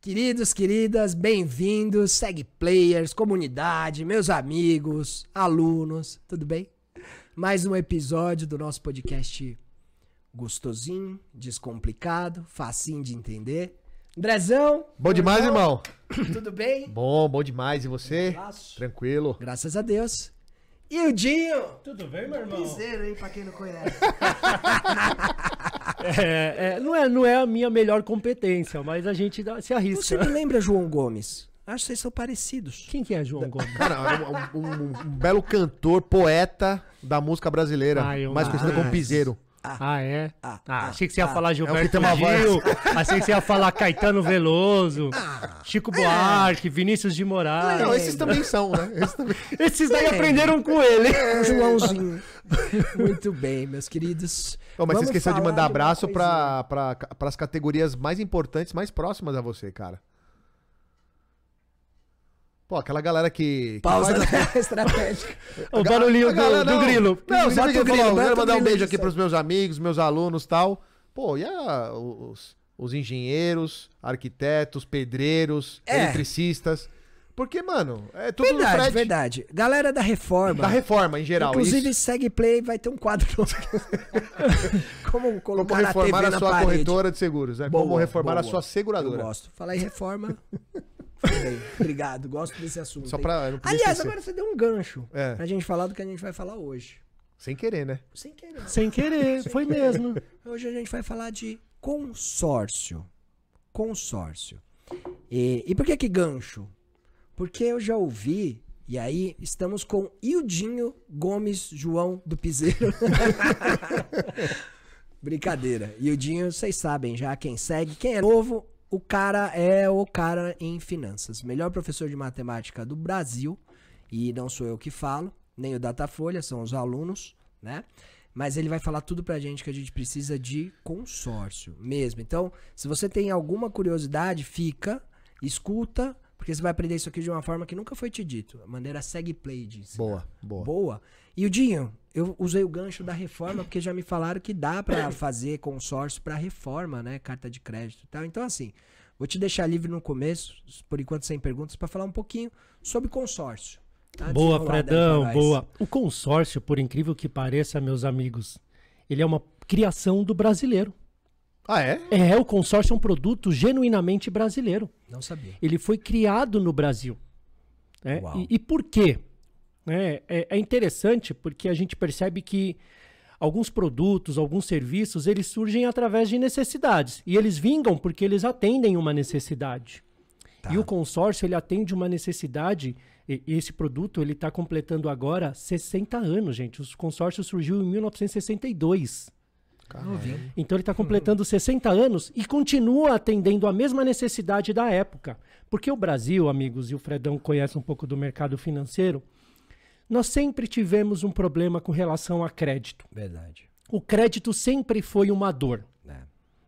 Queridos, queridas, bem-vindos, segue players, comunidade, meus amigos, alunos, tudo bem? Mais um episódio do nosso podcast gostosinho, descomplicado, facinho de entender. Andrezão. Bom demais, irmão. Tudo bem? Bom demais. E você? Abraço. Tranquilo. Graças a Deus. E o Dinho? Tudo bem, meu irmão? Piseiro, hein, pra quem não conhece. Não é a minha melhor competência, mas a gente se arrisca. Você me lembra João Gomes? Acho que vocês são parecidos. Quem que é João Gomes? Cara, um belo cantor, poeta da música brasileira, mais conhecido como Piseiro. É? Achei que você ia falar que Gilberto tem uma Gil, achei que você ia falar Caetano Veloso, Chico Buarque, Vinícius de Moraes. Não, esses também são, né? Esses daí aprenderam com ele. O Joãozinho. Muito bem, meus queridos. Mas você esqueceu de mandar abraço pra para as categorias mais importantes, mais próximas a você, cara. Pô, aquela galera que Pausa faz estratégica. O barulhinho do grilo. Não, você Bota o grilo, falou, bota quero o mandar um grilo, beijo aqui isso aí. pros meus amigos, meus alunos e tal. Pô, e os engenheiros, arquitetos, pedreiros, eletricistas. Porque, mano, é tudo no Verdade, frete. verdade. Galera da reforma. Da reforma, em geral. Inclusive, isso. segue play, vai ter um quadro novo. Como colocar Como na TV reformar a na sua parede. corretora de seguros, né? Como Boa, reformar a boa. sua Eu seguradora. gosto. Falar em reforma. Foi bem. Obrigado, gosto desse assunto. Só hein? pra... eu não podia Aliás, esquecer. agora você deu um gancho É. pra gente falar do que a gente vai falar hoje. Sem querer, né? Sem querer. Sem querer, foi mesmo. Hoje a gente vai falar de consórcio. Consórcio. E por que gancho? Porque eu já ouvi, e aí estamos com Ildinho Gomes João do Piseiro. Brincadeira. Ildinho, vocês sabem já quem segue. Quem é novo, o cara é o cara em finanças. Melhor professor de matemática do Brasil. E não sou eu que falo, nem o Datafolha, são os alunos, né? Mas ele vai falar tudo pra gente que a gente precisa de consórcio mesmo. Então, se você tem alguma curiosidade, fica, escuta, porque você vai aprender isso aqui de uma forma que nunca foi te dito. A maneira segue play disso. Boa. E o Dinho, eu usei o gancho da reforma porque já me falaram que dá pra fazer consórcio pra reforma, né? Carta de crédito e tal. Então, assim, vou te deixar livre no começo, por enquanto sem perguntas, pra falar um pouquinho sobre consórcio. Tá? Boa, Fredão, boa. O consórcio, por incrível que pareça, meus amigos, ele é uma criação do brasileiro. Ah, é? O consórcio é um produto genuinamente brasileiro. Não sabia. Ele foi criado no Brasil. Né? Uau. E por quê? É interessante porque a gente percebe que alguns produtos, alguns serviços, eles surgem através de necessidades. E eles vingam porque eles atendem uma necessidade. Tá. E o consórcio, ele atende uma necessidade. E esse produto, ele está completando agora 60 anos, gente. O consórcio surgiu em 1962. Novinho. Então ele está completando 60 anos e continua atendendo a mesma necessidade da época. Porque o Brasil, amigos, e o Fredão conhece um pouco do mercado financeiro, nós sempre tivemos um problema com relação a crédito. Verdade. O crédito sempre foi uma dor.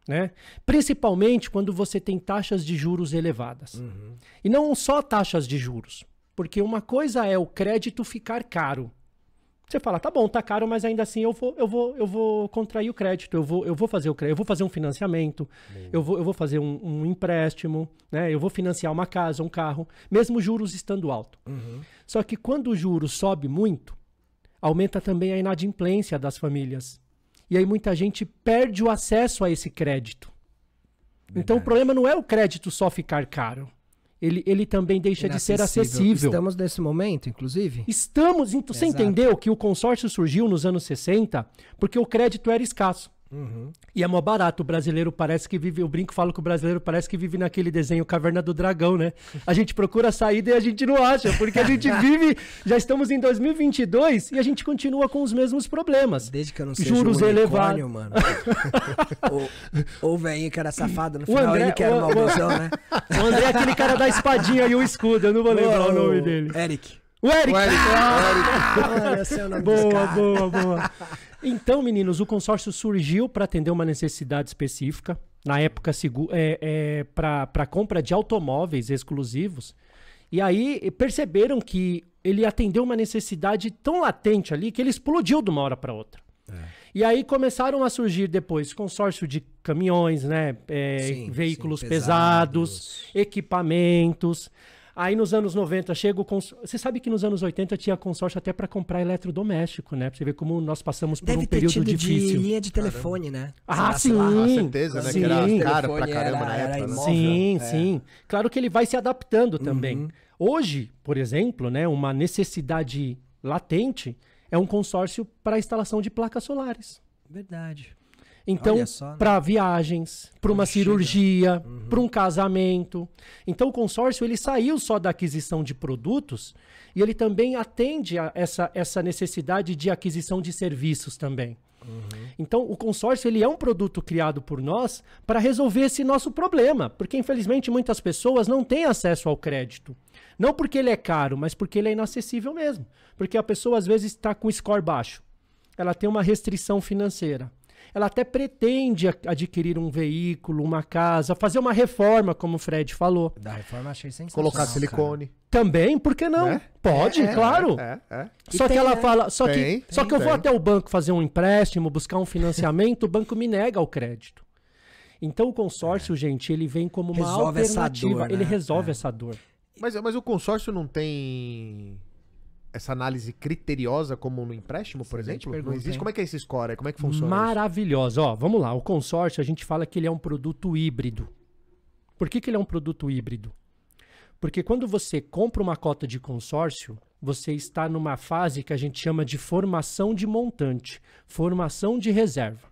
Né? Principalmente quando você tem taxas de juros elevadas. Uhum. E não só taxas de juros. Porque uma coisa é o crédito ficar caro. Você fala, tá bom, tá caro, mas ainda assim eu vou contrair o crédito, eu vou fazer o crédito, eu vou fazer um financiamento, eu vou fazer um empréstimo, né? Eu vou financiar uma casa, um carro, mesmo juros estando alto. Uhum. Só que quando o juros sobe muito, aumenta também a inadimplência das famílias. E aí muita gente perde o acesso a esse crédito. Verdade. Então o problema não é o crédito só ficar caro. Ele também deixa de ser acessível. Estamos nesse momento, inclusive? Estamos. Então, você Exato. entendeu que o consórcio surgiu nos anos 60 porque o crédito era escasso. Uhum. E é mó barato. O brasileiro parece que vive... Eu brinco, falo que o brasileiro parece que vive naquele desenho Caverna do Dragão, né? A gente procura a saída e a gente não acha. Porque a gente vive... Já estamos em 2022 e a gente continua com os mesmos problemas. Desde que eu não seja Juros um elevados. mano. Ou o velhinho que era safado, no O final André- ele que era o- malvozão, né? O André é aquele cara da espadinha e o escudo. Eu não vou lembrar o nome dele. Eric. O Eric! Olha, esse é o nome dos Boa, caras. boa. Então, meninos, o consórcio surgiu para atender uma necessidade específica. Na época, para compra de automóveis exclusivos. E aí perceberam que ele atendeu uma necessidade tão latente ali que ele explodiu de uma hora para outra. E aí começaram a surgir depois consórcio de caminhões, né? Veículos pesados, equipamentos. Aí nos anos 90 chega o consórcio. Você sabe que nos anos 80 tinha consórcio até para comprar eletrodoméstico, né? Pra você ver como nós passamos por um período difícil. De linha de telefone, né? Ah, sim. Com certeza, né? Sim. Que era caro pra caramba na época. Né? Sim, sim. Claro que ele vai se adaptando também. Hoje, por exemplo, né, uma necessidade latente é um consórcio para instalação de placas solares. Verdade. Então, Né? para viagens, para uma cirurgia, para um casamento. Então, o consórcio ele saiu só da aquisição de produtos e ele também atende a essa necessidade de aquisição de serviços também. Então, o consórcio ele é um produto criado por nós para resolver esse nosso problema, porque infelizmente muitas pessoas não têm acesso ao crédito. Não porque ele é caro, mas porque ele é inacessível mesmo. Porque a pessoa às vezes está com score baixo. Ela tem uma restrição financeira. Ela até pretende adquirir um veículo, uma casa, fazer uma reforma, como o Fred falou. Da reforma achei sensacional. Colocar silicone. Cara. Também, por que não? Né? Pode, claro. Só que ela fala, só que eu vou até o banco fazer um empréstimo, buscar um financiamento, o banco me nega o crédito. Então o consórcio, gente, ele vem como uma alternativa. Dor, né? Ele resolve essa dor. Mas o consórcio não tem essa análise criteriosa como no empréstimo, por exemplo? Não existe? Como é que é esse score? Como é que funciona? Maravilhosa. Ó, vamos lá. O consórcio, a gente fala que ele é um produto híbrido. Por que ele é um produto híbrido? Porque quando você compra uma cota de consórcio, você está numa fase que a gente chama de formação de montante, formação de reserva.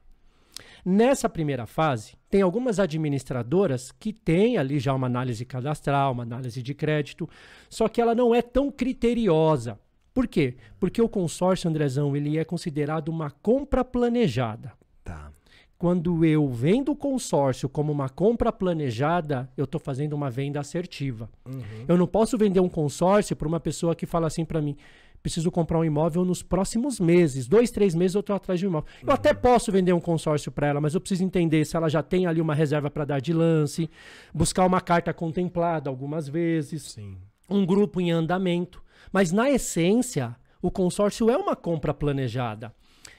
Nessa primeira fase, tem algumas administradoras que têm ali já uma análise cadastral, uma análise de crédito, só que ela não é tão criteriosa. Por quê? Porque o consórcio, Andrezão, ele é considerado uma compra planejada. Tá. Quando eu vendo o consórcio como uma compra planejada, eu estou fazendo uma venda assertiva. Eu não posso vender um consórcio para uma pessoa que fala assim para mim, preciso comprar um imóvel nos próximos meses, 2, 3 meses eu estou atrás de um imóvel. Eu até posso vender um consórcio para ela, mas eu preciso entender se ela já tem ali uma reserva para dar de lance, buscar uma carta contemplada algumas vezes, um grupo em andamento. Mas na essência, o consórcio é uma compra planejada.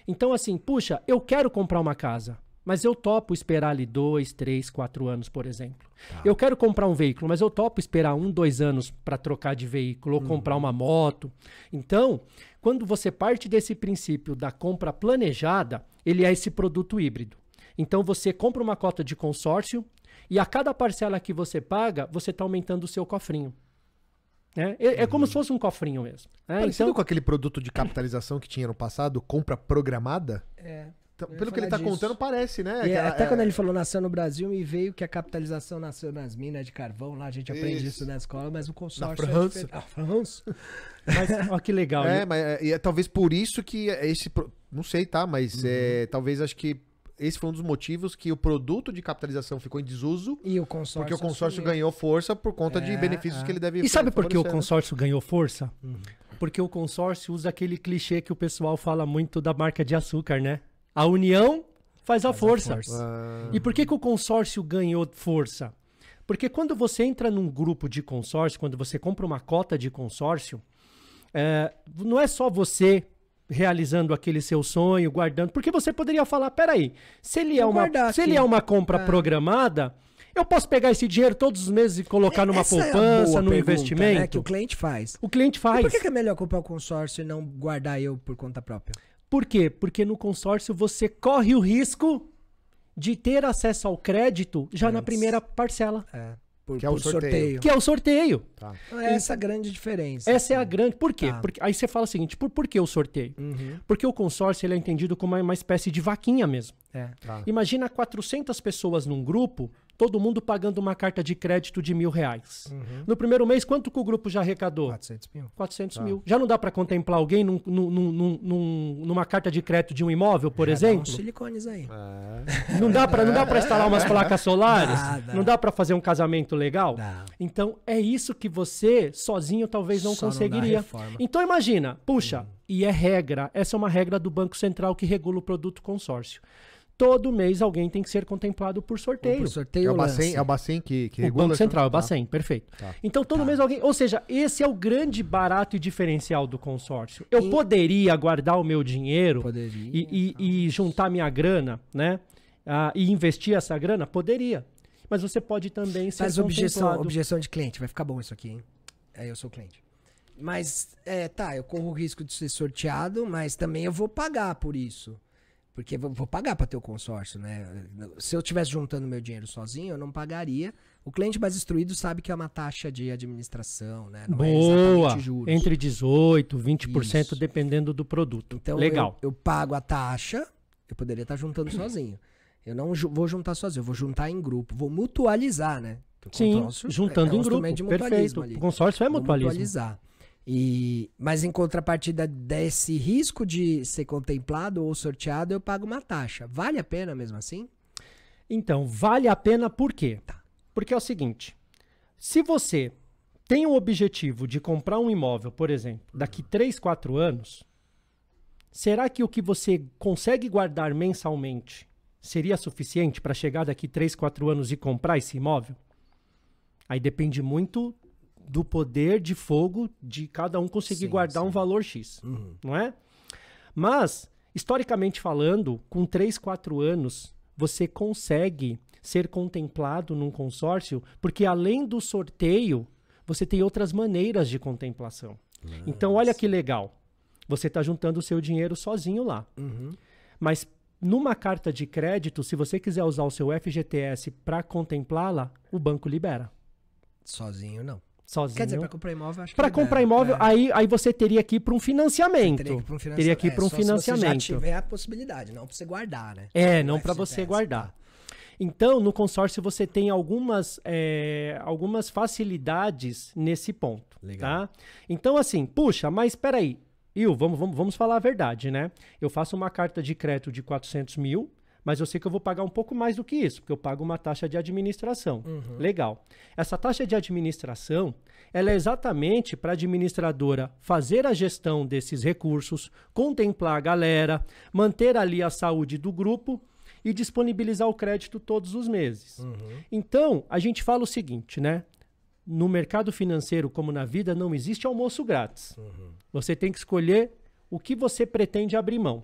Então assim, puxa, eu quero comprar uma casa. Mas eu topo esperar ali 2, 3, 4 anos, por exemplo. Tá. Eu quero comprar um veículo, mas eu topo esperar 1, 2 anos para trocar de veículo ou comprar uma moto. Então, quando você parte desse princípio da compra planejada, ele é esse produto híbrido. Então, você compra uma cota de consórcio e a cada parcela que você paga, você está aumentando o seu cofrinho. É como se fosse um cofrinho mesmo. Parecido com aquele produto de capitalização que tinha no passado, compra programada? Então, pelo que ele tá contando, parece, né? Até quando ele falou nasceu no Brasil, me veio que a capitalização nasceu nas minas de carvão. Lá a gente aprende isso na escola, mas o consórcio na França. Na França. Mas, ó, que legal. Mas é talvez por isso que esse... Não sei, tá? Mas talvez acho que esse foi um dos motivos que o produto de capitalização ficou em desuso. E o consórcio porque o consórcio ganhou força por conta de benefícios que ele deve... E sabe por que o consórcio ganhou força? Porque o consórcio usa aquele clichê que o pessoal fala muito da marca de açúcar, né? A união faz a força. E por que o consórcio ganhou força? Porque quando você entra num grupo de consórcio, quando você compra uma cota de consórcio, não é só você realizando aquele seu sonho, guardando. Porque você poderia falar, peraí, se ele é uma compra programada, eu posso pegar esse dinheiro todos os meses e colocar numa poupança, num investimento? Né, que o cliente faz. O cliente faz. E por que é melhor comprar o consórcio e não guardar eu por conta própria? Por quê? Porque no consórcio você corre o risco de ter acesso ao crédito já na primeira parcela. Que é o sorteio. Que é o sorteio. Tá. Essa é a grande diferença. Essa é a grande... Por quê? Porque, aí você fala o seguinte, por que o sorteio? Porque o consórcio ele é entendido como uma espécie de vaquinha mesmo. Tá. Imagina 400 pessoas num grupo, todo mundo pagando uma carta de crédito de R$1.000. No primeiro mês, quanto que o grupo já arrecadou? 400 mil. 400 mil. Já não dá para contemplar alguém numa carta de crédito de um imóvel, por exemplo? Dá uns silicones aí. Não dá para instalar umas placas solares? Dá. Não dá para fazer um casamento legal? Dá. Então, é isso que você, sozinho, talvez não Só conseguiria. não dá reforma. Então, imagina, puxa, e é regra, essa é uma regra do Banco Central que regula o produto consórcio. todo mês alguém tem que ser contemplado por Ou sorteio. por sorteio É ou o lance. Bacen que O regula Banco isso, né? Central, é o Tá. Bacen, perfeito. Tá. Então todo mês alguém... Ou seja, esse é o grande barato e diferencial do consórcio. Eu poderia guardar o meu dinheiro Poderia, e juntar minha grana, né? E investir essa grana? Poderia. Mas você pode também ser Mas contemplado. objeção de cliente. Vai ficar bom isso aqui, hein? Eu sou cliente. Mas, eu corro o risco de ser sorteado, mas também eu vou pagar por isso. Porque eu vou pagar para ter o consórcio, né? Se eu estivesse juntando meu dinheiro sozinho, eu não pagaria. O cliente mais instruído sabe que é uma taxa de administração, né? Não é Boa! exatamente juros. Entre 18% e 20%, Isso. dependendo do produto. Então, Legal. Eu pago a taxa, eu poderia estar juntando sozinho. Eu não vou juntar sozinho, eu vou juntar em grupo. Vou mutualizar, né? Porque o Sim, consórcio juntando um em grupo. instrumento de mutualismo Perfeito. ali. O consórcio é Vou mutualismo. mutualizar. Mas em contrapartida desse risco de ser contemplado ou sorteado, eu pago uma taxa. Vale a pena mesmo assim? Então, vale a pena por quê? Porque é o seguinte, se você tem o objetivo de comprar um imóvel, por exemplo, daqui 3, 4 anos, será que o que você consegue guardar mensalmente seria suficiente para chegar daqui 3, 4 anos e comprar esse imóvel? Aí depende muito do poder de fogo de cada um conseguir guardar um valor X, não é? Mas, historicamente falando, com 3, 4 anos, você consegue ser contemplado num consórcio, porque além do sorteio, você tem outras maneiras de contemplação. Então, olha que legal. Você está juntando o seu dinheiro sozinho lá. Mas numa carta de crédito, se você quiser usar o seu FGTS para contemplá-la, o banco libera. Sozinho, não. Sozinho. Quer dizer, para comprar imóvel, acho que Para libera. comprar imóvel, aí você teria que ir para um financiamento. Teria que ir para um um só financiamento. se você já tiver a possibilidade, não para você guardar, né? Não O para você FGTS, guardar. tá. Então, no consórcio você tem algumas facilidades nesse ponto. Legal. Tá? Então, assim, puxa, mas espera aí. Vamos falar a verdade, né? Eu faço uma carta de crédito de 400 mil, mas eu sei que eu vou pagar um pouco mais do que isso, porque eu pago uma taxa de administração. Legal. Essa taxa de administração, ela é exatamente para a administradora fazer a gestão desses recursos, contemplar a galera, manter ali a saúde do grupo e disponibilizar o crédito todos os meses. Então, a gente fala o seguinte, né? No mercado financeiro, como na vida, não existe almoço grátis. Você tem que escolher o que você pretende abrir mão.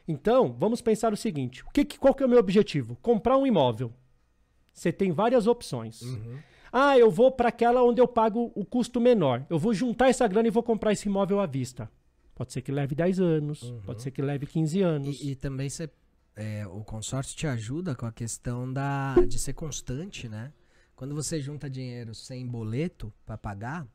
Então, vamos pensar o seguinte. Qual que é o meu objetivo? Comprar um imóvel. Você tem várias opções. Eu vou para aquela onde eu pago o custo menor. Eu vou juntar essa grana e vou comprar esse imóvel à vista. Pode ser que leve 10 anos, pode ser que leve 15 anos. E também o consórcio te ajuda com a questão de ser constante, né? Quando você junta dinheiro sem boleto para pagar,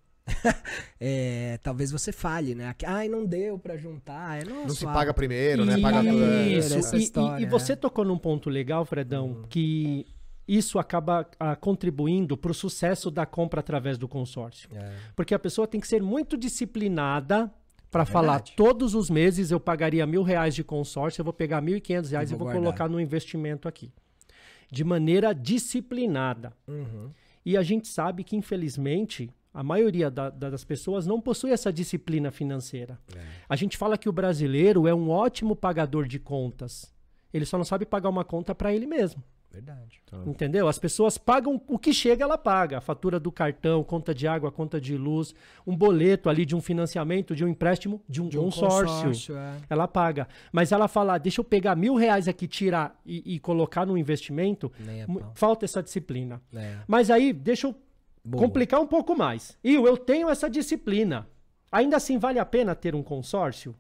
talvez você falhe, né? Não deu para juntar. Não se paga primeiro, né? Paga Isso. essa história, E você tocou num ponto legal, Fredão, que isso acaba contribuindo para o sucesso da compra através do consórcio. Porque a pessoa tem que ser muito disciplinada para falar, todos os meses eu pagaria R$1.000 de consórcio, eu vou pegar R$1.500 e vou colocar no investimento aqui. De maneira disciplinada. E a gente sabe que, infelizmente, a maioria das pessoas não possui essa disciplina financeira. A gente fala que o brasileiro é um ótimo pagador de contas. Ele só não sabe pagar uma conta para ele mesmo. Verdade. Entendeu? As pessoas pagam o que chega, ela paga. A fatura do cartão, conta de água, conta de luz, um boleto ali de um financiamento, de um empréstimo, de um consórcio. Ela paga. Mas ela fala, deixa eu pegar R$1.000 aqui, tirar e colocar no investimento, falta essa disciplina. Mas aí, deixa eu complicar um pouco mais. Eu tenho essa disciplina. Ainda assim, vale a pena ter um consórcio?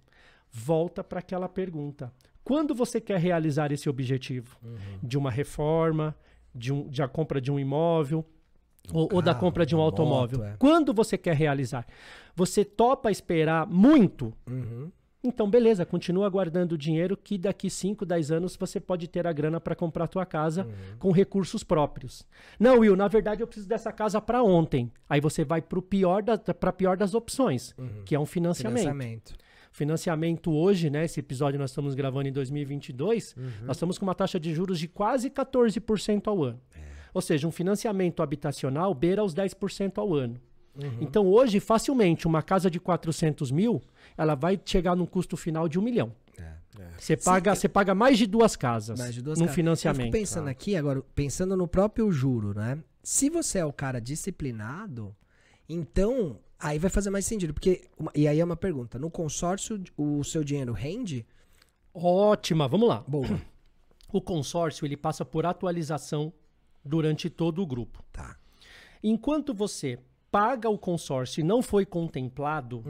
Volta para aquela pergunta. Quando você quer realizar esse objetivo? De uma reforma, de a compra de um imóvel, ou da compra de um automóvel. Quando você quer realizar? Você topa esperar muito? Então, beleza, continua guardando dinheiro que daqui 5, 10 anos você pode ter a grana para comprar a tua casa com recursos próprios. Não, Will, na verdade eu preciso dessa casa para ontem. Aí você vai para a pior das opções, que é um financiamento. Financiamento hoje, né? Esse episódio nós estamos gravando em 2022, nós estamos com uma taxa de juros de quase 14% ao ano. Ou seja, um financiamento habitacional beira os 10% ao ano. Então hoje, facilmente, uma casa de 400 mil, ela vai chegar num custo final de R$1 milhão. Você paga mais de 2 casas Mais de 2 num casas. financiamento. Eu fico pensando aqui, agora, pensando no próprio juro, né? Se você é o cara disciplinado, então aí vai fazer mais sentido. Porque, e aí é uma pergunta, no consórcio o seu dinheiro rende? Ótima, vamos lá. Boa. O consórcio, ele passa por atualização durante todo o grupo. Tá. Enquanto você paga o consórcio e não foi contemplado,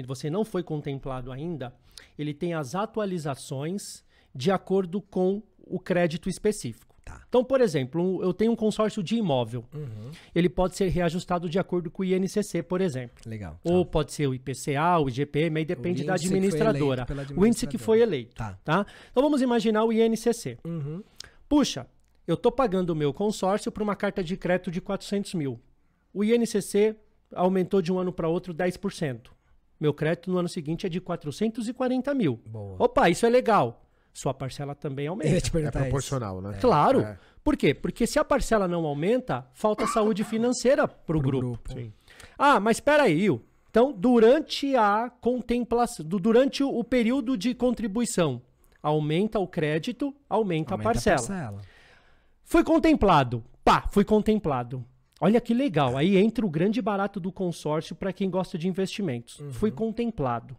você não foi contemplado ainda, ele tem as atualizações de acordo com o crédito específico. Tá. Então, por exemplo, eu tenho um consórcio de imóvel. Ele pode ser reajustado de acordo com o INCC, por exemplo. Legal. Ou pode ser o IPCA, o IGPM, aí depende da índice que foi administradora. eleito pela O índice que foi eleito. Tá. Tá? Então vamos imaginar o INCC. Puxa, eu estou pagando o meu consórcio para uma carta de crédito de 400 mil. O INCC aumentou de um ano para outro 10%. Meu crédito no ano seguinte é de 440 mil. Boa. Opa, isso é legal. Sua parcela também Eu ia aumenta. te É perguntar proporcional, né? Claro. É. Por quê? Porque se a parcela não aumenta, falta saúde financeira para o grupo. Sim. Ah, mas espera aí. Então, durante a contemplação, durante o período de contribuição, aumenta o crédito, aumenta a parcela. Fui contemplado. Pá, fui contemplado. Olha que legal. Aí entra o grande barato do consórcio para quem gosta de investimentos. Fui contemplado.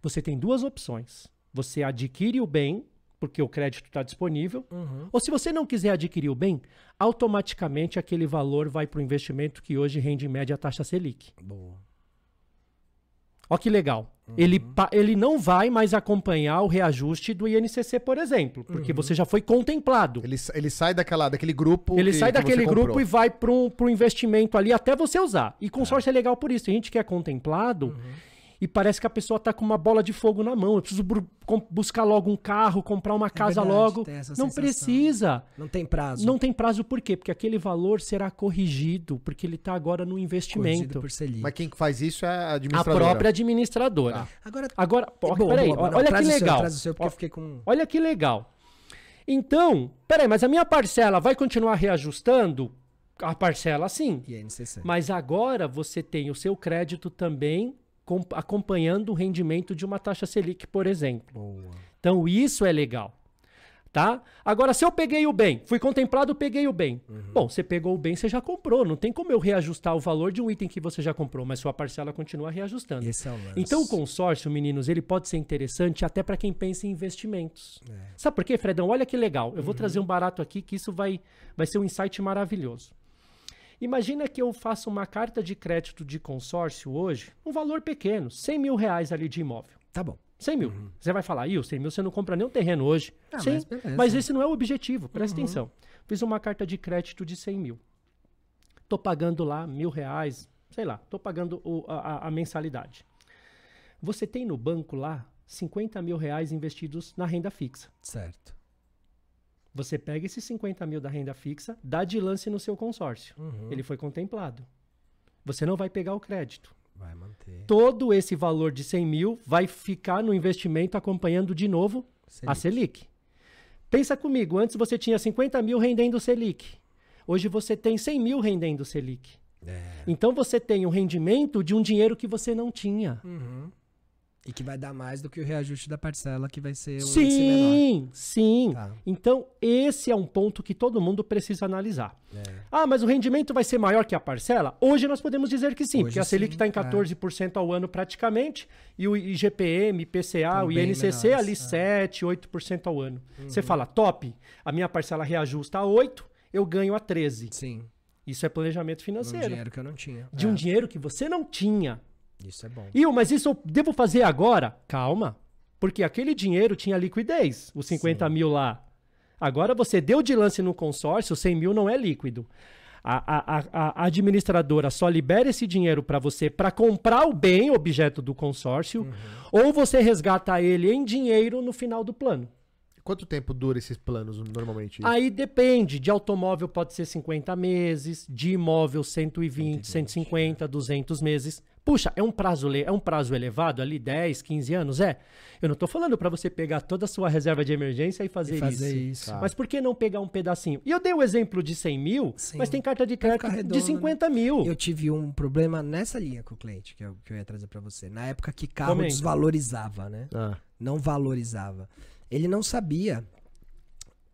Você tem 2 opções. Você adquire o bem, porque o crédito está disponível. Ou se você não quiser adquirir o bem, automaticamente aquele valor vai para o investimento que hoje rende em média a taxa Selic. Boa. Olha que legal. Ele não vai mais acompanhar o reajuste do INCC, por exemplo, porque você já foi contemplado. Ele sai daquele grupo. Ele sai que daquele você grupo comprou. e vai para um investimento ali até você usar. E consórcio é legal por isso. Tem gente que é contemplado e parece que a pessoa tá com uma bola de fogo na mão. Eu preciso buscar logo um carro, comprar uma casa verdade, logo. tem essa Não sensação. precisa. Não tem prazo. Não tem prazo por quê? Porque aquele valor será corrigido, porque ele está agora no Corrigido investimento. por Selic. Mas quem faz isso é a A administradora. própria administradora. Agora, Peraí, Não, olha que traz o seu, legal. traz o seu, porque eu fiquei com... Olha que legal. Então, peraí, mas a minha parcela vai continuar reajustando? A parcela sim. INCC. Mas agora você tem o seu crédito também acompanhando o rendimento de uma taxa Selic, por exemplo. Boa. Então isso é legal. Tá? Agora, se eu peguei o bem, fui contemplado, peguei o bem. Bom, você pegou o bem, você já comprou. Não tem como eu reajustar o valor de um item que você já comprou, mas sua parcela continua reajustando. Esse é o lance. Então, o consórcio, meninos, ele pode ser interessante até para quem pensa em investimentos. Sabe por quê, Fredão? Olha que legal. Eu vou trazer um barato aqui que isso vai ser um insight maravilhoso. Imagina que eu faço uma carta de crédito de consórcio hoje, um valor pequeno, 100 mil reais ali de imóvel. Tá bom. 100 mil. Você vai falar, 100 mil você não compra nem um terreno hoje. Ah, Sim, mas beleza. mas esse não é o objetivo, presta atenção. Fiz uma carta de crédito de 100 mil. Tô pagando lá R$1.000, sei lá, tô pagando a mensalidade. Você tem no banco lá 50 mil reais investidos na renda fixa. Certo. Você pega esses 50 mil da renda fixa, dá de lance no seu consórcio. Ele foi contemplado. Você não vai pegar o crédito. Vai manter. Todo esse valor de 100 mil vai ficar no investimento acompanhando de novo a Selic. Pensa comigo, antes você tinha 50 mil rendendo Selic. Hoje você tem 100 mil rendendo Selic. Então você tem um rendimento de um dinheiro que você não tinha. E que vai dar mais do que o reajuste da parcela, que vai ser um índice menor. Sim, sim. Tá. Então, esse é um ponto que todo mundo precisa analisar. Ah, mas o rendimento vai ser maior que a parcela? Hoje nós podemos dizer que sim, Hoje porque a Selic sim, está em 14% ao ano praticamente, e o IGPM, IPCA, o Também INCC menores, ali 7, 8% ao ano. Você fala, top, a minha parcela reajusta a 8, eu ganho a 13. Sim. Isso é planejamento Um financeiro. dinheiro que eu não tinha. De um dinheiro que você não tinha. Isso é bom. Mas isso eu devo fazer agora? Calma. Porque aquele dinheiro tinha liquidez, os 50 mil lá. Agora você deu de lance no consórcio, 100 mil não é líquido. A administradora só libera esse dinheiro para você para comprar o bem, objeto do consórcio, ou você resgata ele em dinheiro no final do plano. Quanto tempo dura esses planos normalmente? Aí depende. De automóvel pode ser 50 meses, de imóvel 120, 150, 200 meses. Puxa, é um prazo elevado ali, 10, 15 anos? É. Eu não tô falando para você pegar toda a sua reserva de emergência e fazer isso. Tá. Mas por que não pegar um pedacinho? E eu dei o exemplo de 100 mil, Sim. mas tem carta de crédito redondo, de 50 mil. Eu tive um problema nessa linha com o cliente, que eu ia trazer pra você. Na época que carro Comenta. desvalorizava, né? Não valorizava. Ele não sabia.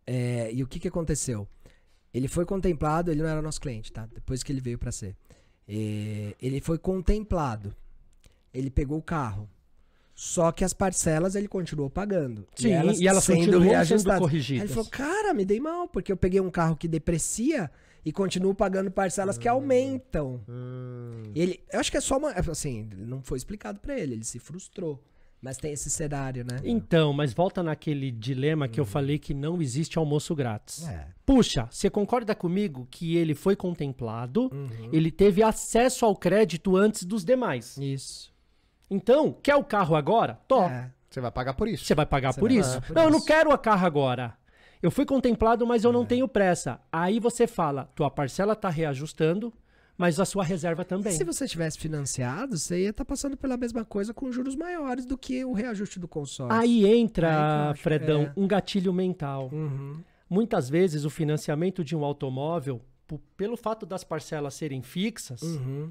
E o que aconteceu? Ele foi contemplado, ele não era nosso cliente, tá? Depois que ele veio pra ser. Ele foi contemplado. Ele pegou o carro. Só que as parcelas ele continuou pagando. Sim, e elas continuam sendo corrigidas. Aí ele falou, cara, me dei mal, porque eu peguei um carro que deprecia e continuo pagando parcelas que aumentam. Eu acho que é só uma... Assim, não foi explicado pra ele se frustrou. Mas tem esse cenário, né? Então, mas volta naquele dilema que eu falei que não existe almoço grátis. Puxa, você concorda comigo que ele foi contemplado, ele teve acesso ao crédito antes dos demais. Isso. Então, quer o carro agora? Você vai pagar por isso. Você vai pagar por isso. Não, eu não quero o carro agora. Eu fui contemplado, mas eu não tenho pressa. Aí você fala, tua parcela tá reajustando, mas a sua reserva também. Se você tivesse financiado, você ia estar passando pela mesma coisa com juros maiores do que o reajuste do consórcio. Aí entra, Fredão, um gatilho mental. Muitas vezes o financiamento de um automóvel, pelo fato das parcelas serem fixas,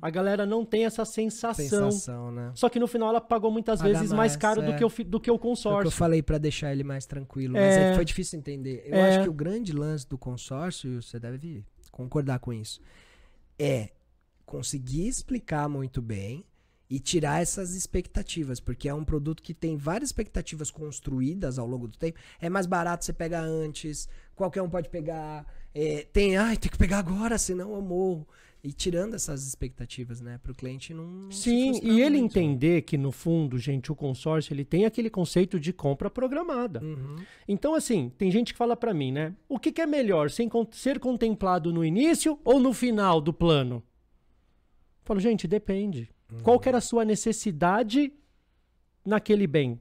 a galera não tem essa sensação, né? Só que no final ela pagou muitas vezes mais caro do que o consórcio. É o que eu falei pra deixar ele mais tranquilo, mas foi difícil entender. Eu acho que o grande lance do consórcio, você deve concordar com isso, é conseguir explicar muito bem e tirar essas expectativas, porque é um produto que tem várias expectativas construídas ao longo do tempo. É mais barato você pegar antes, qualquer um pode pegar, tem que pegar agora, senão eu morro. E tirando essas expectativas, né, pro cliente não Sim, se e ele muito. entender que no fundo, gente, o consórcio, ele tem aquele conceito de compra programada. Então, assim, tem gente que fala pra mim, né, o que é melhor, ser contemplado no início ou no final do plano? Eu falo, gente, depende. Qual que era a sua necessidade naquele bem?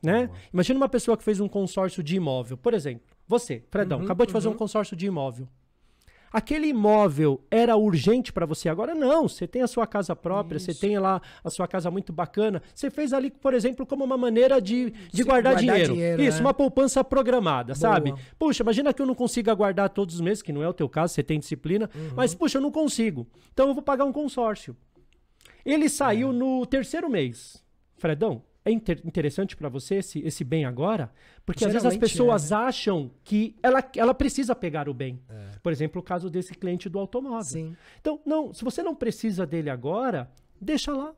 Né? Imagina uma pessoa que fez um consórcio de imóvel. Por exemplo, você, Fredão, acabou de fazer um consórcio de imóvel. Aquele imóvel era urgente para você agora? Não, você tem a sua casa própria, você tem lá a sua casa muito bacana. Você fez ali, por exemplo, como uma maneira de guardar dinheiro. Isso, uma poupança programada, sabe? Puxa, imagina que eu não consiga guardar todos os meses, que não é o teu caso, você tem disciplina, mas, puxa, eu não consigo. Então eu vou pagar um consórcio. Ele saiu no terceiro mês. Fredão, é interessante para você esse bem agora? Porque às vezes as pessoas acham que ela precisa pegar o bem. Por exemplo, o caso desse cliente do automóvel. Sim. Então, não, se você não precisa dele agora, deixa lá.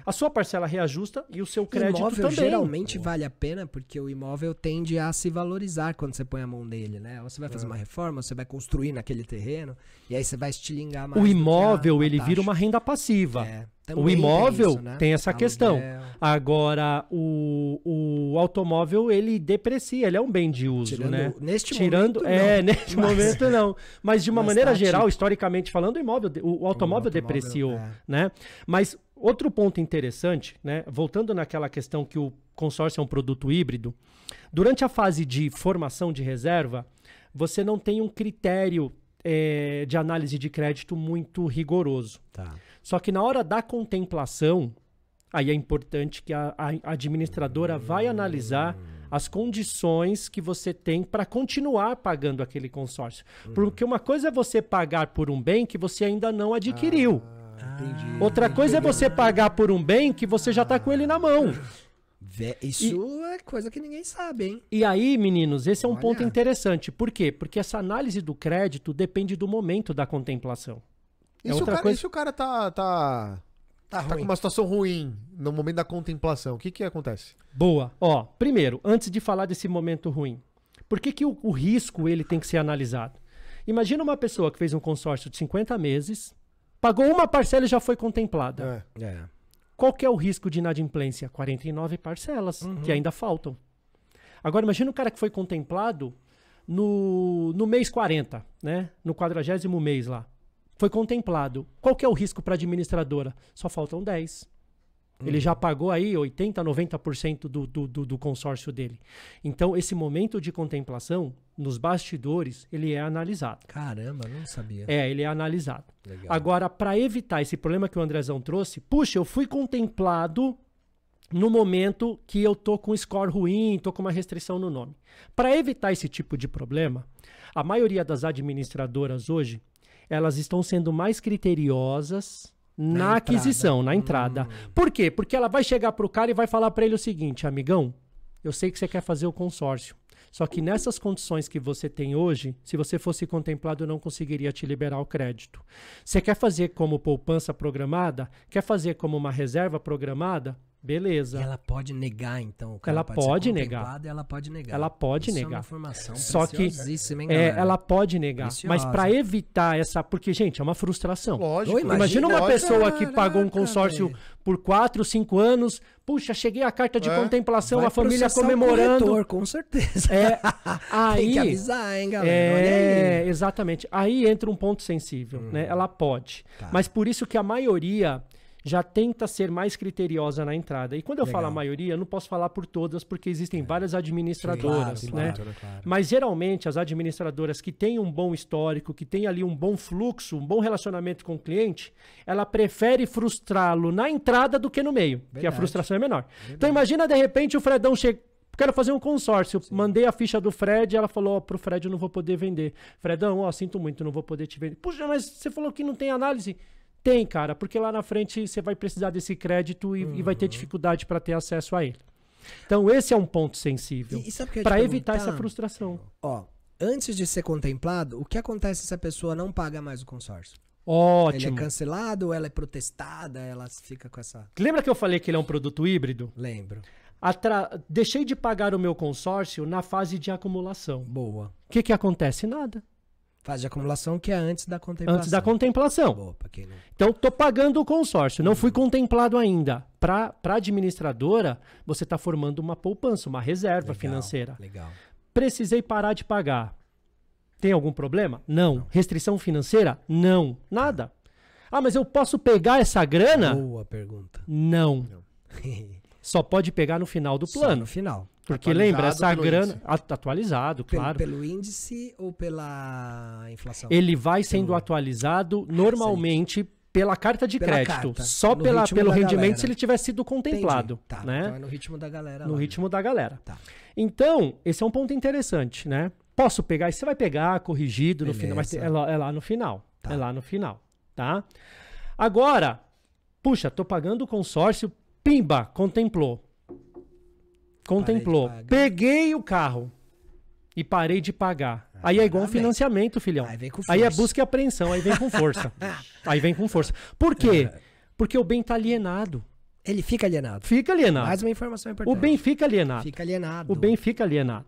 A sua parcela reajusta e o seu crédito imóvel também. Geralmente vale a pena porque o imóvel tende a se valorizar quando você põe a mão nele, né? Ou você vai fazer uma reforma, ou você vai construir naquele terreno e aí você vai estilingar mais. O imóvel, ele taxa. vira uma renda passiva. O Também imóvel tem, isso, né? tem essa questão. Agora, o automóvel, ele deprecia, ele é um bem de uso, né? Neste momento, não. Neste momento não. Mas de uma maneira geral, historicamente falando, o automóvel depreciou, né? Mas outro ponto interessante, né? Voltando naquela questão que o consórcio é um produto híbrido, durante a fase de formação de reserva, você não tem um critério de análise de crédito muito rigoroso. Só que na hora da contemplação, aí é importante que a administradora vai analisar as condições que você tem para continuar pagando aquele consórcio. Porque uma coisa é você pagar por um bem que você ainda não adquiriu. Entendi. Outra coisa é você pagar por um bem que você já está com ele na mão. Isso é coisa que ninguém sabe, hein? E aí, meninos, esse é um ponto interessante. Por quê? Porque essa análise do crédito depende do momento da contemplação. E se o cara tá com uma situação ruim no momento da contemplação, o que acontece? Boa. Ó, primeiro, antes de falar desse momento ruim, por que o risco ele tem que ser analisado? Imagina uma pessoa que fez um consórcio de 50 meses, pagou uma parcela e já foi contemplada. Qual que é o risco de inadimplência? 49 parcelas, que ainda faltam. Agora, imagina o cara que foi contemplado no mês 40, né? No 40º mês lá. Foi contemplado. Qual que é o risco para a administradora? Só faltam 10. Ele já pagou aí 80%, 90% do consórcio dele. Então, esse momento de contemplação, nos bastidores, ele é analisado. Caramba, não sabia. Ele é analisado. Legal. Agora, para evitar esse problema que o Andrezão trouxe, puxa, eu fui contemplado no momento que eu tô com score ruim, tô com uma restrição no nome. Para evitar esse tipo de problema, a maioria das administradoras hoje, elas estão sendo mais criteriosas na aquisição, na entrada. Por quê? Porque ela vai chegar pro cara e vai falar para ele o seguinte: amigão, eu sei que você quer fazer o consórcio, só que nessas condições que você tem hoje, se você fosse contemplado, eu não conseguiria te liberar o crédito. Você quer fazer como poupança programada? Quer fazer como uma reserva programada? Beleza. E ela pode negar, então. O cara Ela pode ser negar. contemplado e ela pode negar. Ela pode Isso negar. É uma informação Só que preciosíssima, hein, galera? ela pode negar. Preciosa. Mas para evitar essa... Porque, gente, é uma frustração. Lógico. Imagina uma lógico. pessoa que pagou um Caraca, consórcio velho. por 4, 5 anos. Puxa, cheguei a carta de contemplação, Vai a família processar o comemorando. corretor, com certeza. Aí, Tem que avisar, hein, galera? Olha aí. exatamente. Aí entra um ponto sensível, né? Ela pode. Tá. Mas por isso que a maioria já tenta ser mais criteriosa na entrada. E quando eu Legal. falo a maioria, eu não posso falar por todas, porque existem várias administradoras, Claro, né? claro. Mas geralmente as administradoras que têm um bom histórico, que têm ali um bom fluxo, um bom relacionamento com o cliente, ela prefere frustrá-lo na entrada do que no meio, porque a Verdade. frustração é menor. Então imagina, de repente, o Fredão chega... Quero fazer um consórcio. Mandei a ficha do Fred, ela falou, pro Fred eu não vou poder vender. Fredão, sinto muito, não vou poder te vender. Puxa, mas você falou que não tem análise. Tem, cara, porque lá na frente você vai precisar desse crédito e vai ter dificuldade para ter acesso a ele. Então, esse é um ponto sensível. E sabe o que eu ia te Para evitar perguntar? essa frustração. Ó, antes de ser contemplado, o que acontece se a pessoa não paga mais o consórcio? Ele Ótimo. é cancelado, ela é protestada, ela fica com essa... Lembra que eu falei que ele é um produto híbrido? Lembro. Deixei de pagar o meu consórcio na fase de acumulação. Boa. O que acontece? Nada. Fase de acumulação que é antes da contemplação. Antes da contemplação. Boa, pra quem não... Então, estou pagando o consórcio, não fui contemplado ainda. Para a administradora, você está formando uma poupança, uma reserva financeira. Legal. Precisei parar de pagar. Tem algum problema? Não. Restrição financeira? Não. Nada. Ah, mas eu posso pegar essa grana? Boa pergunta. Não. Só pode pegar no final do Só plano. no final. Porque Atualizado lembra, essa pelo grana... índice. Atualizado, claro. Pelo índice ou pela inflação? Ele vai sendo atualizado normalmente pela carta de Pela crédito. carta, Só no pelo ritmo da rendimento galera. se ele tiver sido contemplado. Entendi. Tá, Né? então é no ritmo da galera No lá, ritmo da galera. Tá. Então, esse é um ponto interessante, né? Posso pegar, e você vai pegar corrigido no Beleza. final, mas é lá no final. Tá. É lá no final, tá? Agora, puxa, tô pagando o consórcio, pimba, contemplou. Contemplou. Parei de pagar. Peguei o carro e parei de pagar. Aí é igual um vem. financiamento, filhão. Aí vem com Aí é força. busca e apreensão, aí vem com força. Aí vem com força. Por quê? Porque o bem tá alienado. Ele fica alienado. Fica alienado. Mais uma informação importante. O bem fica alienado. fica alienado. O bem fica alienado.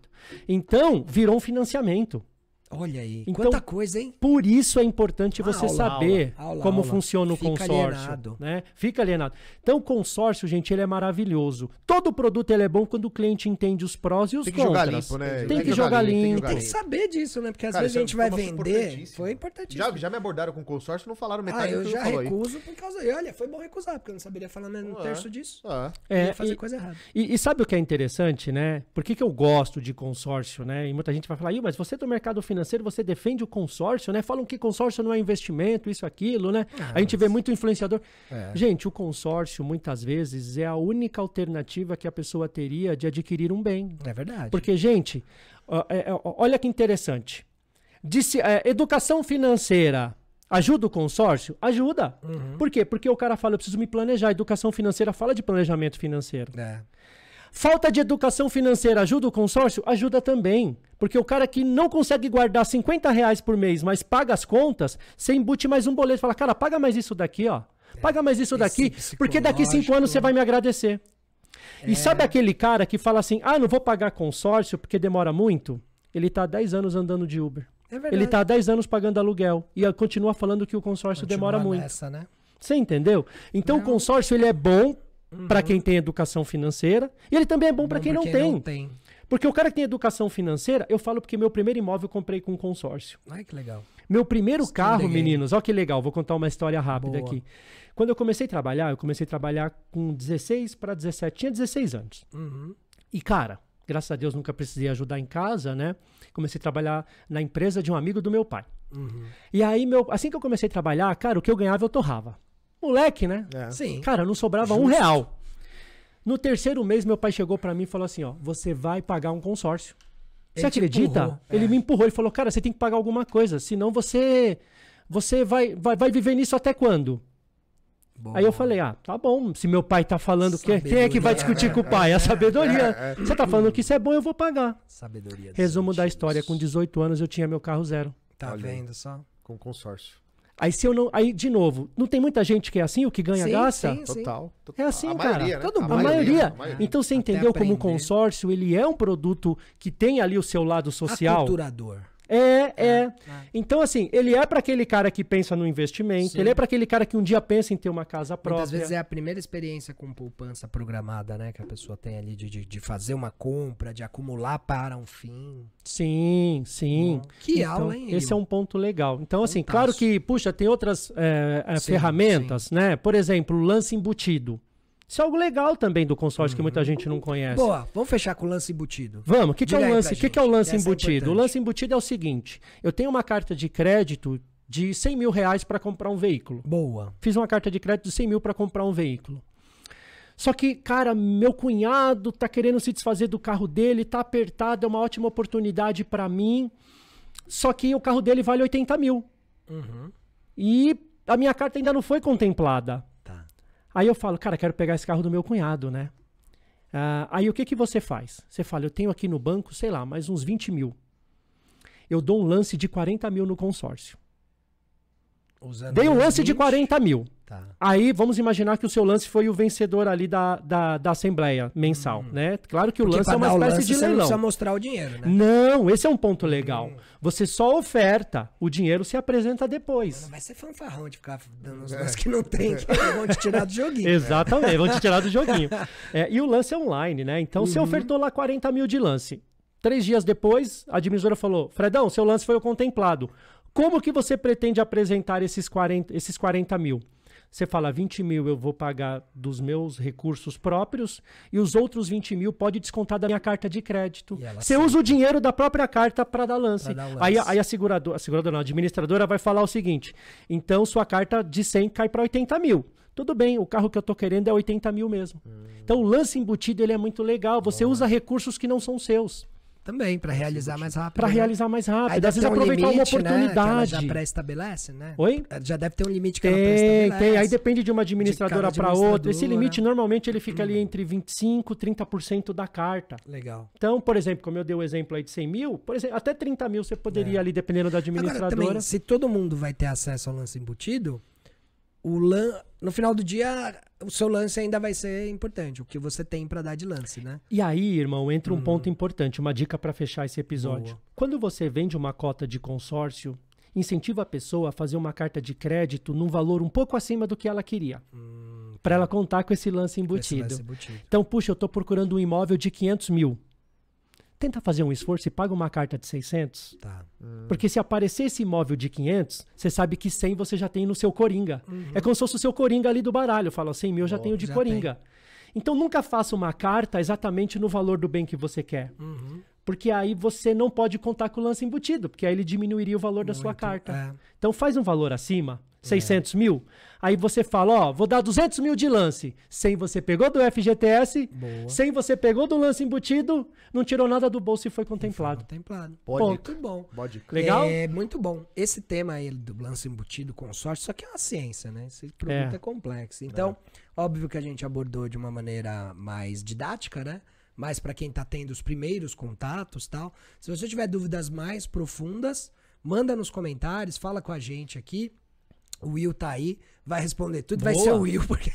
Então, virou um financiamento. Olha aí. Então, Quanta coisa, hein? Por isso é importante você Aula, saber aula, como aula. funciona o Fica consórcio. alienado. Né? Fica alienado. Então, o consórcio, gente, ele é maravilhoso. Todo produto ele é bom quando o cliente entende os prós e os Tem que jogar contras. limpo, né? Tem que jogar limpo. Tem que saber disso, né? Porque às Cara, vezes a gente isso é vai uma informação vender. importantíssima. Foi importantíssimo. Já me abordaram com consórcio, não falaram metade eu do que já você falou aí. recuso por causa... E olha, foi bom recusar, porque eu não saberia falar nem um terço disso. Ah, Eu ia fazer e- coisa errada. E sabe o que é interessante, né? Por que eu gosto de consórcio, né? E muita gente vai falar, "Ih, mas você é do mercado financeiro, você defende o consórcio, né? Falam que consórcio não é investimento, isso, aquilo, né? A gente vê muito influenciador. É. Gente, o consórcio, muitas vezes, é a única alternativa que a pessoa teria de adquirir um bem. É verdade. Porque, gente, olha que interessante. Educação financeira ajuda o consórcio? Ajuda. Por quê? Porque o cara fala, eu preciso me planejar. Educação financeira fala de planejamento financeiro. É. Falta de educação financeira ajuda o consórcio? Ajuda também. Porque o cara que não consegue guardar R$50 por mês, mas paga as contas, você embute mais um boleto. Fala, cara, paga mais isso daqui, ó. Paga mais isso daqui, porque daqui 5 anos você vai me agradecer. E sabe aquele cara que fala assim, não vou pagar consórcio porque demora muito? Ele tá há 10 anos andando de Uber. É verdade. Ele tá há 10 anos pagando aluguel. E continua falando que o consórcio demora muito. Nessa, né? Você entendeu? Então o consórcio ele é bom para quem tem educação financeira e ele também é bom para quem não tem. Porque o cara que tem educação financeira, eu falo porque meu primeiro imóvel eu comprei com consórcio. Ai, que legal. Meu primeiro Still carro, the game. meninos, ó que legal, vou contar uma história rápida Boa. aqui. Quando eu comecei a trabalhar com 16 para 17, tinha 16 anos. Uhum. E, cara, graças a Deus nunca precisei ajudar em casa, né? Comecei a trabalhar na empresa de um amigo do meu pai. Uhum. E aí, assim que eu comecei a trabalhar, cara, o que eu ganhava eu torrava. Moleque, né? É. Sim. Cara, não sobrava R$1. No terceiro mês, meu pai chegou pra mim e falou assim, ó, você vai pagar um consórcio. Você Ele te acredita? empurrou, Ele me empurrou, ele falou, cara, você tem que pagar alguma coisa, senão você vai viver nisso até quando? Boa. Aí eu falei, tá bom, se meu pai tá falando, quem é que vai discutir com o pai? A sabedoria. Você tá falando que isso é bom, eu vou pagar. Sabedoria. dos Resumo da antigos. história, com 18 anos eu tinha meu carro zero. Tá Olha aí. vendo só? Com consórcio. Aí se eu não, aí de novo, não tem muita gente que é assim, o que ganha Sim, gasta? sim, sim. Total. É assim, a cara. maioria, né? Todo A mundo. maioria. A maioria. Então você Até entendeu como o aprender. consórcio, ele é um produto que tem ali o seu lado social. Aculturador. É. Então, assim, ele é para aquele cara que pensa no investimento, Sim. ele é para aquele cara que um dia pensa em ter uma casa própria. Muitas vezes é a primeira experiência com poupança programada, né? Que a pessoa tem ali de fazer uma compra, de acumular para um fim. Sim. Que Então, aula, hein? esse é um ponto legal. Então, assim, Fantástico. claro que, puxa, tem outras Sim, ferramentas, né? Por exemplo, o lance embutido. Isso é algo legal também do consórcio que muita gente não conhece. Boa, vamos fechar com o lance embutido. Vamos, o que é Diga o aí lance? pra O que é o gente, lance essa é embutido? O importante. lance embutido é o seguinte: eu tenho uma carta de crédito de R$100 mil para comprar um veículo. Boa. Fiz uma carta de crédito de 100 mil para comprar um veículo. Só que, cara, meu cunhado tá querendo se desfazer do carro dele, tá apertado, é uma ótima oportunidade para mim. Só que o carro dele vale 80 mil. Uhum. E a minha carta ainda não foi contemplada. Tá. Aí eu falo, cara, quero pegar esse carro do meu cunhado, né? Aí o que você faz? Você fala, eu tenho aqui no banco, sei lá, mais uns 20 mil. Eu dou um lance de 40 mil no consórcio. Usando Dei um os lance de 20. 40 mil. Tá. Aí vamos imaginar que o seu lance foi o vencedor ali da assembleia mensal, né? Claro que o Porque lance pra é uma dar o espécie lance, de você não leilão. precisa mostrar o dinheiro, né? Não, esse é um ponto legal. Você só oferta, o dinheiro se apresenta Não depois. vai ser fanfarrão de ficar dando os lances que não tem, que vão te tirar do joguinho. Exatamente, vão te tirar do joguinho. E o lance é online, né? Então você ofertou lá 40 mil de lance. 3 dias depois, a administradora falou, Fredão, seu lance foi o contemplado. Como que você pretende apresentar esses 40 mil? Você fala, 20 mil eu vou pagar dos meus recursos próprios e os outros 20 mil pode descontar da minha carta de crédito. E ela Você aceita. usa o dinheiro da própria carta para dar lance. Pra dar lance. Aí a seguradora não, a administradora vai falar o seguinte, então sua carta de 100 cai para 80 mil. Tudo bem, o carro que eu tô querendo é 80 mil mesmo. Então o lance embutido ele é muito legal, você usa recursos que não são seus. Também, pra realizar mais rápido. Para né? realizar mais Aí rápido, deve às vezes ter um aproveitar limite, uma né, que ela oportunidade. já pré-estabelece, né? Oi? Já deve ter um limite que ela pré-estabelece. Tem. Aí depende de uma administradora para outra. Esse administradora. limite normalmente ele fica ali entre 25% e 30% da carta. Legal. Então, por exemplo, como eu dei o exemplo aí de 100 mil, por exemplo, até 30 mil você poderia ali, dependendo da Agora, administradora. também, se todo mundo vai ter acesso ao lance embutido, no final do dia, o seu lance ainda vai ser importante. O que você tem pra dar de lance, né? E aí, irmão, entra um ponto importante, uma dica para fechar esse episódio. Boa. Quando você vende uma cota de consórcio, incentiva a pessoa a fazer uma carta de crédito num valor um pouco acima do que ela queria. Para ela contar com esse lance Esse embutido. lance embutido. Então, puxa, eu tô procurando um imóvel de 500 mil. Tenta fazer um esforço e paga uma carta de 600. Tá. Porque se aparecer esse imóvel de 500, você sabe que 100 você já tem no seu coringa. É como se fosse o seu coringa ali do baralho. Eu falo, 100 mil eu já tenho de já coringa. Então nunca faça uma carta exatamente no valor do bem que você quer. Porque aí você não pode contar com o lance embutido, porque aí ele diminuiria o valor da sua carta. é. Então faz um valor acima, 600 mil. Aí você fala, ó, vou dar 200 mil de lance. 100 você pegou do FGTS, Boa. 100 você pegou do lance embutido, não tirou nada do bolso e foi contemplado. Contemplado. Boa Muito bom. Boa dica. Legal? É muito bom. Esse tema aí do lance embutido, consórcio, isso aqui é uma ciência, né? Esse produto é complexo. Então, óbvio que a gente abordou de uma maneira mais didática, né? Mais para quem tá tendo os primeiros contatos e tal. Se você tiver dúvidas mais profundas, manda nos comentários, fala com a gente aqui. O Will tá aí, vai responder tudo. Vai Boa. ser o Will, porque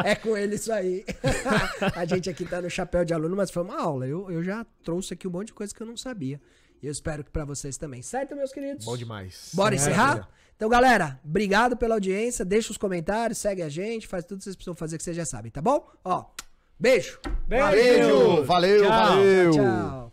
é com ele isso aí. A gente aqui tá no chapéu de aluno, mas foi uma aula. Eu já trouxe aqui um monte de coisa que eu não sabia. E eu espero que pra vocês também. Certo, meus queridos? Bom demais. Bora É, encerrar? Então, galera, obrigado pela audiência. Deixa os comentários, segue a gente, faz tudo que vocês precisam fazer que vocês já sabem, tá bom? Ó, beijo. Beijo! Valeu, Tchau. valeu! Tchau.